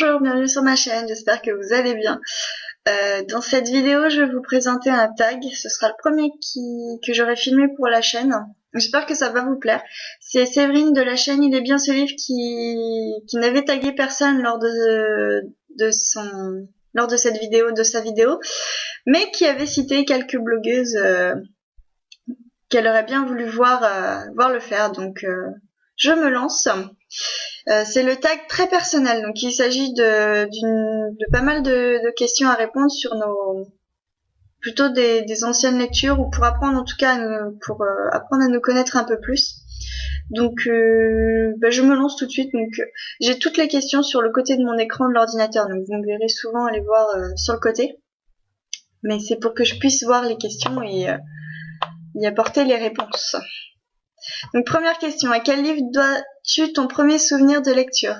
Bonjour, bienvenue sur ma chaîne, j'espère que vous allez bien. Dans cette vidéo, je vais vous présenter un tag. Ce sera le premier que j'aurai filmé pour la chaîne. J'espère que ça va vous plaire. C'est Séverine de la chaîne Il est bien ce livre qui n'avait tagué personne lors de sa vidéo, mais qui avait cité quelques blogueuses qu'elle aurait bien voulu voir le faire. Donc je me lance. C'est le tag très personnel, donc il s'agit de pas mal de questions à répondre sur plutôt des anciennes lectures, ou pour apprendre en tout cas apprendre à nous connaître un peu plus. Donc je me lance tout de suite. Donc j'ai toutes les questions sur le côté de mon écran de l'ordinateur, donc vous me verrez souvent aller voir sur le côté, mais c'est pour que je puisse voir les questions et y apporter les réponses. Donc première question, à quel livre dois-tu ton premier souvenir de lecture?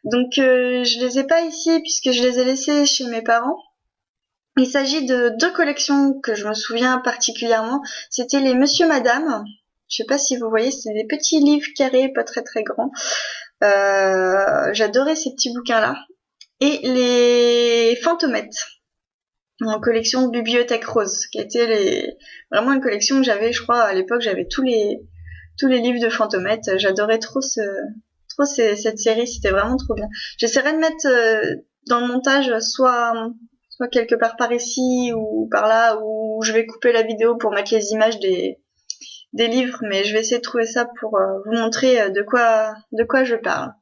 Donc je les ai pas ici puisque je les ai laissés chez mes parents. Il s'agit de deux collections que je me souviens particulièrement. C'était les Monsieur Madame. Je sais pas si vous voyez, c'est des petits livres carrés, pas très très grands. J'adorais ces petits bouquins-là. Et les Fantomettes, en collection Bibliothèque Rose, qui était vraiment une collection que j'avais, je crois, à l'époque, j'avais tous les livres de Fantomettes. J'adorais trop cette série, c'était vraiment trop bien. J'essaierai de mettre dans le montage soit quelque part par ici ou par là, où je vais couper la vidéo pour mettre les images des livres, mais je vais essayer de trouver ça pour vous montrer de quoi je parle.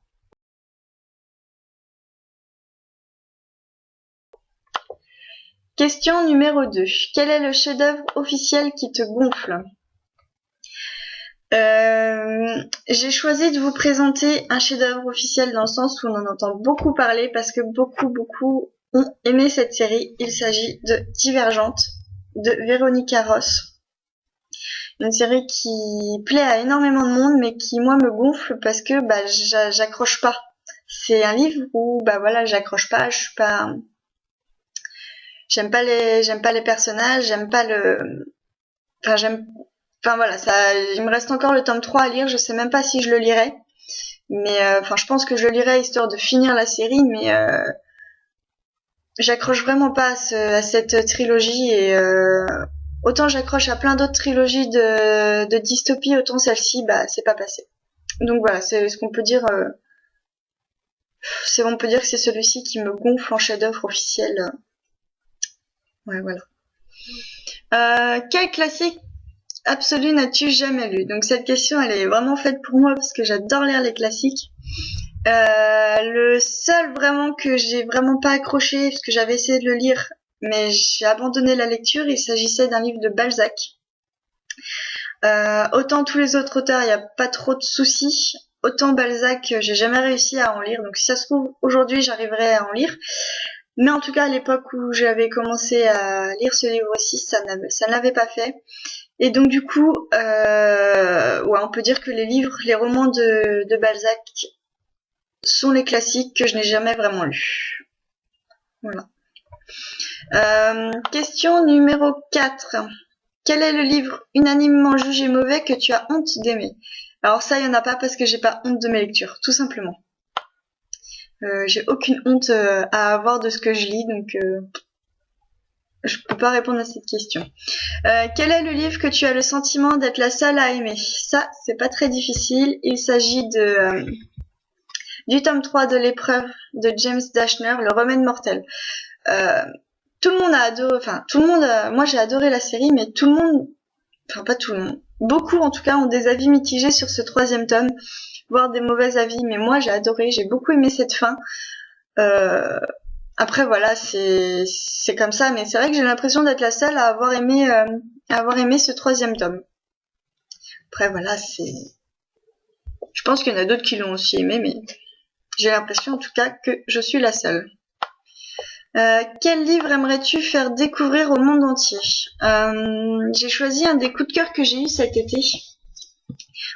Question numéro 2. Quel est le chef-d'œuvre officiel qui te gonfle? J'ai choisi de vous présenter un chef-d'œuvre officiel dans le sens où on en entend beaucoup parler parce que beaucoup ont aimé cette série. Il s'agit de Divergente de Véronica Ross. Une série qui plaît à énormément de monde, mais qui moi me gonfle parce que j'accroche pas. C'est un livre où j'accroche pas, j'aime pas les personnages, il me reste encore le tome 3 à lire, je sais même pas si je le lirai. Mais je pense que je le lirai histoire de finir la série, mais j'accroche vraiment pas à cette trilogie, et autant j'accroche à plein d'autres trilogies de dystopie, autant celle-ci, c'est pas passé. Donc voilà, c'est ce qu'on peut dire. On peut dire que c'est celui-ci qui me gonfle en chef-d'œuvre officiel. Ouais, voilà. Quel classique absolu n'as-tu jamais lu? Donc cette question, elle est vraiment faite pour moi parce que j'adore lire les classiques. Le seul vraiment que j'ai vraiment pas accroché, parce que j'avais essayé de le lire, mais j'ai abandonné la lecture, il s'agissait d'un livre de Balzac. Autant tous les autres auteurs, il n'y a pas trop de soucis, autant Balzac, j'ai jamais réussi à en lire. Donc si ça se trouve, aujourd'hui j'arriverai à en lire. Mais en tout cas, à l'époque où j'avais commencé à lire ce livre-ci, ça ne l'avait pas fait. Et donc du coup, on peut dire que les romans de Balzac sont les classiques que je n'ai jamais vraiment lus. Voilà. Question numéro 4. Quel est le livre unanimement jugé mauvais que tu as honte d'aimer? Alors ça, il n'y en a pas parce que j'ai pas honte de mes lectures, tout simplement. J'ai aucune honte à avoir de ce que je lis, donc je peux pas répondre à cette question. Quel est le livre que tu as le sentiment d'être la seule à aimer? Ça, c'est pas très difficile. Il s'agit du tome 3 de l'épreuve de James Dashner, Le Remède mortel. Tout le monde a adoré, moi j'ai adoré la série, mais tout le monde, pas tout le monde, beaucoup en tout cas ont des avis mitigés sur ce 3e tome, voire des mauvais avis, mais moi j'ai adoré, j'ai beaucoup aimé cette fin. Après voilà, c'est comme ça, mais c'est vrai que j'ai l'impression d'être la seule à avoir aimé ce 3e tome. Après voilà, je pense qu'il y en a d'autres qui l'ont aussi aimé, mais j'ai l'impression en tout cas que je suis la seule. Quel livre aimerais-tu faire découvrir au monde entier? J'ai choisi un des coups de cœur que j'ai eu cet été,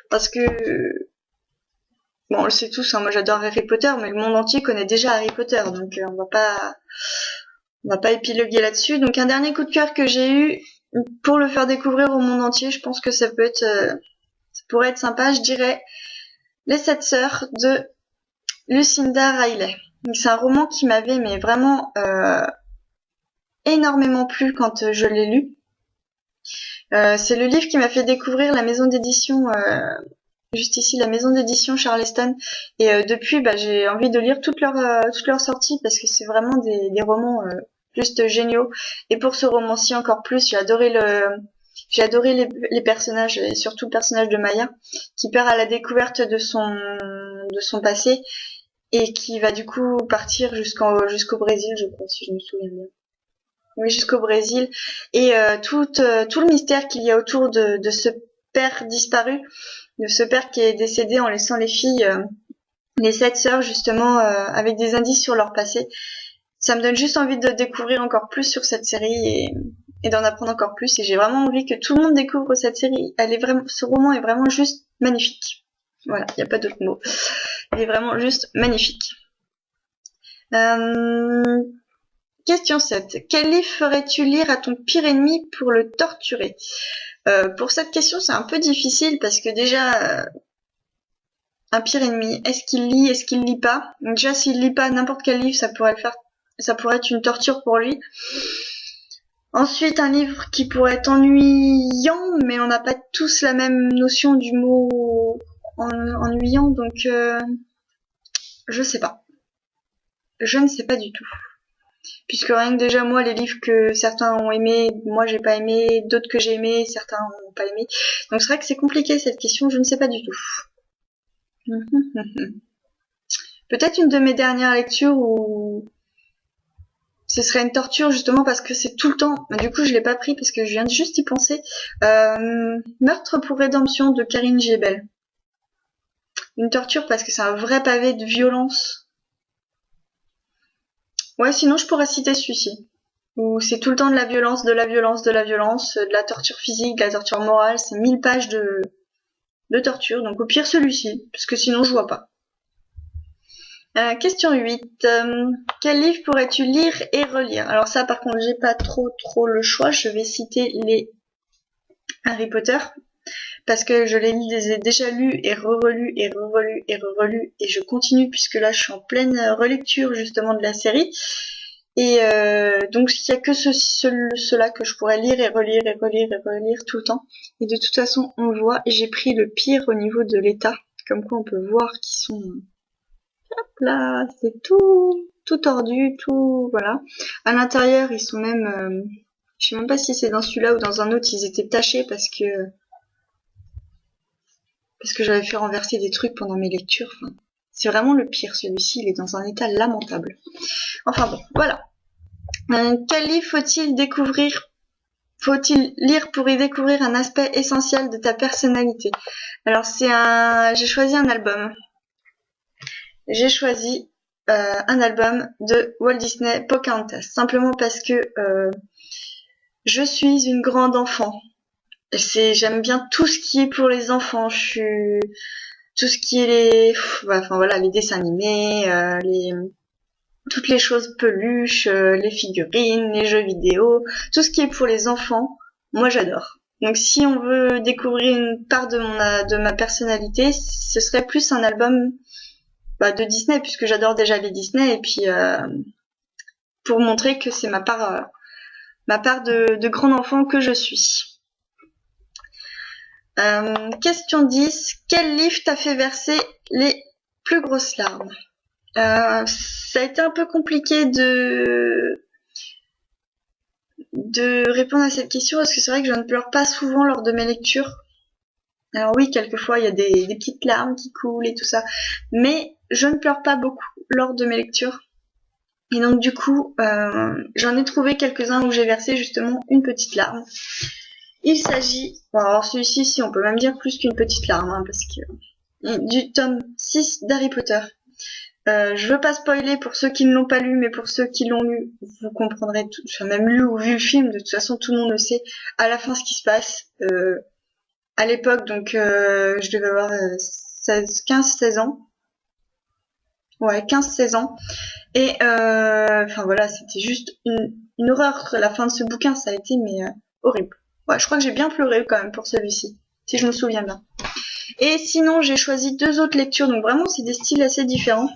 parce que on le sait tous, moi j'adore Harry Potter, mais le monde entier connaît déjà Harry Potter, donc on va pas épiloguer là-dessus. Donc un dernier coup de cœur que j'ai eu pour le faire découvrir au monde entier, je pense que ça pourrait être sympa, je dirais Les 7 sœurs de Lucinda Riley. C'est un roman qui m'avait mais vraiment énormément plu quand je l'ai lu. C'est le livre qui m'a fait découvrir la maison d'édition, juste ici, la maison d'édition Charleston. Et depuis, j'ai envie de lire toutes leurs sorties parce que c'est vraiment des romans juste géniaux. Et pour ce roman-ci encore plus, j'ai adoré les personnages et surtout le personnage de Maya qui part à la découverte de son passé et qui va du coup partir jusqu'au Brésil, je crois, si je me souviens bien. Oui, jusqu'au Brésil. Et tout le mystère qu'il y a autour de ce père disparu, de ce père qui est décédé en laissant les filles, les 7 sœurs justement, avec des indices sur leur passé. Ça me donne juste envie de découvrir encore plus sur cette série et d'en apprendre encore plus. Et j'ai vraiment envie que tout le monde découvre cette série. Ce roman est vraiment juste magnifique. Voilà, il n'y a pas d'autre mot. Il est vraiment juste magnifique. Question 7. Quel livre ferais-tu lire à ton pire ennemi pour le torturer? Pour cette question, c'est un peu difficile parce que déjà, un pire ennemi, est-ce qu'il lit, est-ce qu'il lit pas? Donc déjà, s'il lit pas n'importe quel livre, ça pourrait être une torture pour lui. Ensuite, un livre qui pourrait être ennuyant, mais on n'a pas tous la même notion du mot ennuyant, donc je sais pas. Je ne sais pas du tout. Puisque rien que déjà moi, les livres que certains ont aimés, moi j'ai pas aimé, d'autres que j'ai aimés, certains ont pas aimé. Donc c'est vrai que c'est compliqué cette question, je ne sais pas du tout. Peut-être une de mes dernières lectures où ce serait une torture justement parce que c'est tout le temps. Du coup je l'ai pas pris parce que je viens de juste y penser. Meurtre pour rédemption de Karine Jebel. Une torture parce que c'est un vrai pavé de violence. Ouais, sinon je pourrais citer celui-ci. Où c'est tout le temps de la violence, de la violence, de la violence, de la torture physique, de la torture morale, c'est 1000 pages de torture, donc au pire celui-ci, parce que sinon je vois pas. Question 8. Quel livre pourrais-tu lire et relire? Alors ça par contre j'ai pas trop le choix, je vais citer les Harry Potter, parce que je les ai déjà lus et re-relus et re-relus et re-relus, et je continue puisque là je suis en pleine relecture justement de la série. Et donc il n'y a que ceux-là que je pourrais lire et relire et relire et relire tout le temps. Et de toute façon, on le voit, j'ai pris le pire au niveau de l'état. Comme quoi on peut voir qu'ils sont... Hop là, c'est tout tordu, tout... Voilà. À l'intérieur, ils sont même... je sais même pas si c'est dans celui-là ou dans un autre, ils étaient tachés parce que j'avais fait renverser des trucs pendant mes lectures. Enfin, c'est vraiment le pire, celui-ci, il est dans un état lamentable. Enfin bon, voilà. Quel livre faut-il lire pour y découvrir un aspect essentiel de ta personnalité? Alors j'ai choisi un album. J'ai choisi un album de Walt Disney, Pocahontas, simplement parce que je suis une grande enfant. J'aime bien tout ce qui est pour les enfants. Tout ce qui est les dessins animés, toutes les choses peluches, les figurines, les jeux vidéo, tout ce qui est pour les enfants, moi j'adore. Donc si on veut découvrir une part de ma personnalité, ce serait plus un album de Disney, puisque j'adore déjà les Disney, et puis pour montrer que c'est ma part de grand enfant que je suis. Question 10. Quel livre t'a fait verser les plus grosses larmes? Ça a été un peu compliqué de répondre à cette question parce que c'est vrai que je ne pleure pas souvent lors de mes lectures. Alors oui, quelquefois il y a des petites larmes qui coulent et tout ça, mais je ne pleure pas beaucoup lors de mes lectures. Et donc du coup, j'en ai trouvé quelques-uns où j'ai versé justement une petite larme. Il s'agit, alors celui-ci, si on peut même dire plus qu'une petite larme, parce que du tome 6 d'Harry Potter. Je veux pas spoiler pour ceux qui ne l'ont pas lu, mais pour ceux qui l'ont lu, vous comprendrez tout, enfin, même lu ou vu le film, de toute façon tout le monde le sait, à la fin ce qui se passe. À l'époque, donc je devais avoir 15-16 ans. Ouais, 15-16 ans. Et voilà, c'était juste une horreur. La fin de ce bouquin, ça a été horrible. Ouais, je crois que j'ai bien pleuré quand même pour celui-ci, si je me souviens bien. Et sinon, j'ai choisi 2 autres lectures, donc vraiment c'est des styles assez différents.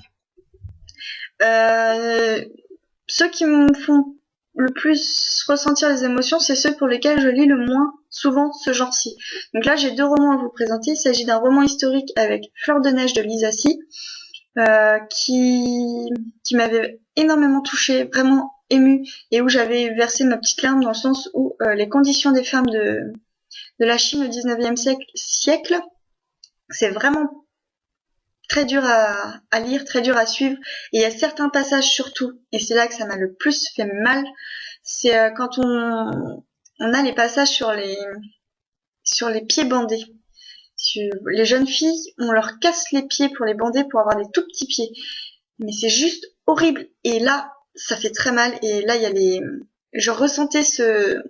Ceux qui me font le plus ressentir les émotions, c'est ceux pour lesquels je lis le moins souvent ce genre-ci. Donc là, j'ai 2 romans à vous présenter. Il s'agit d'un roman historique avec Fleur de neige de Lisa Si, qui m'avait énormément touchée, vraiment émue, et où j'avais versé ma petite larme dans le sens où les conditions des femmes de la Chine au 19e siècle, c'est vraiment très dur à lire, très dur à suivre. Et il y a certains passages surtout, et c'est là que ça m'a le plus fait mal, c'est quand on a les passages sur les pieds bandés. Les jeunes filles, on leur casse les pieds pour les bander pour avoir des tout petits pieds. Mais c'est juste horrible. Et là, ça fait très mal. Et là, il y a je ressentais ce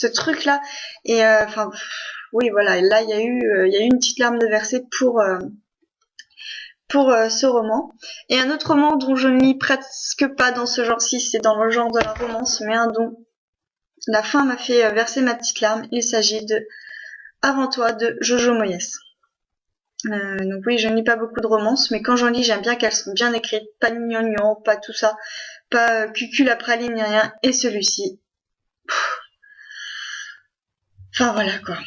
truc-là. Et enfin, oui, voilà. Et là, il y a eu une petite larme de versée pour ce roman. Et un autre roman dont je ne lis presque pas dans ce genre-ci, c'est dans le genre de la romance, mais un dont la fin m'a fait verser ma petite larme. Il s'agit de Avant toi de Jojo Moyes. Donc oui, je ne lis pas beaucoup de romances, mais quand j'en lis, j'aime bien qu'elles sont bien écrites, pas gnangnan, pas tout ça, pas cucul la praline ni rien. Et celui-ci, enfin voilà quoi.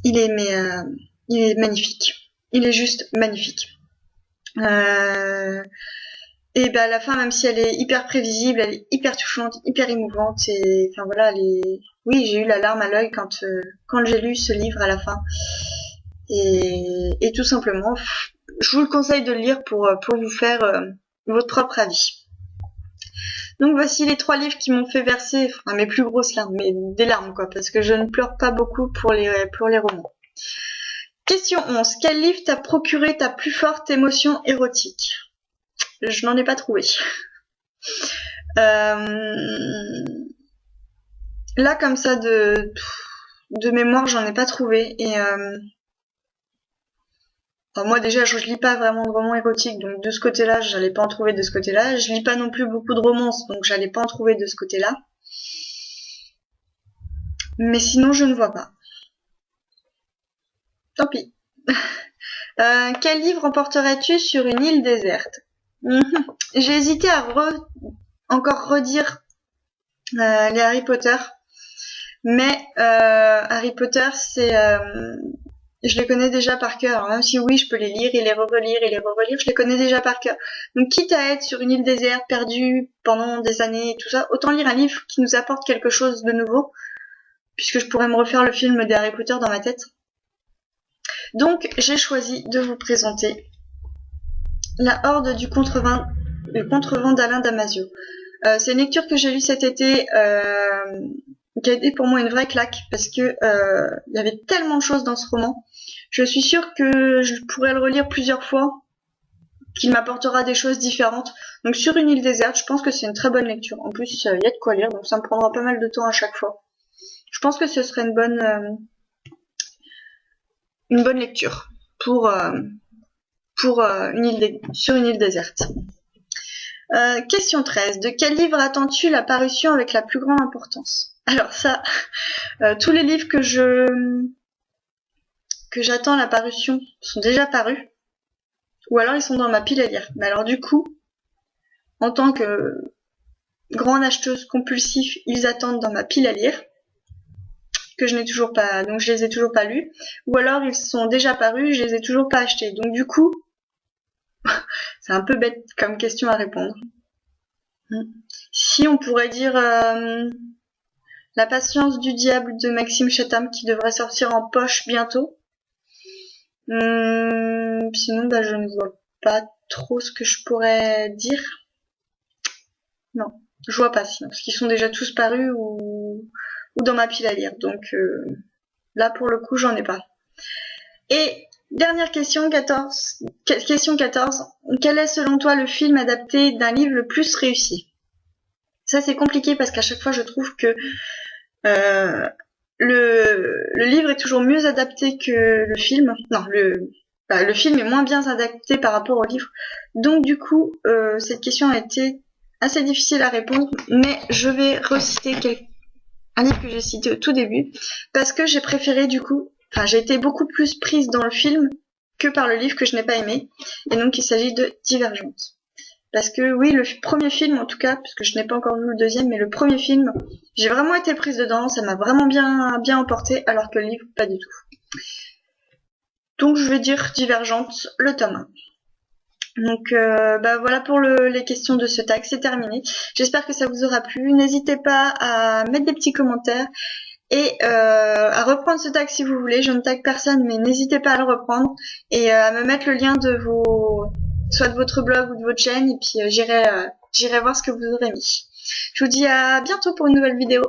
Il est magnifique. Il est juste magnifique. Et ben à la fin, même si elle est hyper prévisible, elle est hyper touchante, hyper émouvante. Et enfin voilà, oui, j'ai eu la larme à l'œil quand j'ai lu ce livre à la fin. Et tout simplement, je vous le conseille de le lire pour vous faire votre propre avis. Donc voici les 3 livres qui m'ont fait verser mes plus grosses larmes, mais des larmes quoi, parce que je ne pleure pas beaucoup pour les romans. Question 11. Quel livre t'a procuré ta plus forte émotion érotique? Je n'en ai pas trouvé. Là comme ça de mémoire, j'en ai pas trouvé. Et moi déjà, je lis pas vraiment de romans érotiques, donc de ce côté-là, j'allais pas en trouver de ce côté-là. Je lis pas non plus beaucoup de romances, donc j'allais pas en trouver de ce côté-là. Mais sinon, je ne vois pas. Tant pis. Quel livre emporterais-tu sur une île déserte? J'ai hésité à encore redire les Harry Potter, mais Harry Potter, je les connais déjà par cœur. Alors même si oui, je peux les lire et les relire et les relire, je les connais déjà par cœur. Donc quitte à être sur une île déserte, perdue pendant des années et tout ça, autant lire un livre qui nous apporte quelque chose de nouveau, puisque je pourrais me refaire le film des Harry Potter dans ma tête. Donc j'ai choisi de vous présenter La Horde du Contrevent d'Alain Damasio. C'est une lecture que j'ai lue cet été, qui a été pour moi une vraie claque, parce que il y avait tellement de choses dans ce roman. Je suis sûre que je pourrais le relire plusieurs fois, qu'il m'apportera des choses différentes. Donc sur une île déserte, je pense que c'est une très bonne lecture. En plus, il y a de quoi lire, donc ça me prendra pas mal de temps à chaque fois. Je pense que ce serait une bonne lecture pour sur une île déserte. Question 13. De quel livre attends-tu la parution avec la plus grande importance? Alors ça, tous les livres que j'attends la parution sont déjà parus, ou alors ils sont dans ma pile à lire. Mais alors du coup, en tant que grande acheteuse compulsive, ils attendent dans ma pile à lire, que je n'ai toujours pas, donc je les ai toujours pas lus, ou alors ils sont déjà parus, je les ai toujours pas achetés. Donc du coup, c'est un peu bête comme question à répondre. Si on pourrait dire La patience du diable de Maxime Chatham qui devrait sortir en poche bientôt. Sinon, je ne vois pas trop ce que je pourrais dire. Non, je vois pas sinon, parce qu'ils sont déjà tous parus ou dans ma pile à lire. Donc là, pour le coup, j'en ai pas. Et dernière question, 14. Question 14. Quel est selon toi le film adapté d'un livre le plus réussi? Ça, c'est compliqué parce qu'à chaque fois, je trouve que le livre est toujours mieux adapté que le film. Non, le film est moins bien adapté par rapport au livre. Donc du coup, cette question a été assez difficile à répondre, mais je vais reciter un livre que j'ai cité au tout début, parce que j'ai préféré du coup, j'ai été beaucoup plus prise dans le film que par le livre que je n'ai pas aimé. Et donc il s'agit de Divergente. Parce que oui, le premier film en tout cas, parce que je n'ai pas encore vu le deuxième, mais le premier film, j'ai vraiment été prise dedans, ça m'a vraiment bien emporté, alors que le livre, pas du tout. Donc je vais dire Divergente, le tome 1. Donc voilà pour les questions de ce tag, c'est terminé. J'espère que ça vous aura plu. N'hésitez pas à mettre des petits commentaires et à reprendre ce tag si vous voulez. Je ne tag personne, mais n'hésitez pas à le reprendre et à me mettre le lien de soit de votre blog ou de votre chaîne, et puis j'irai voir ce que vous aurez mis. Je vous dis à bientôt pour une nouvelle vidéo.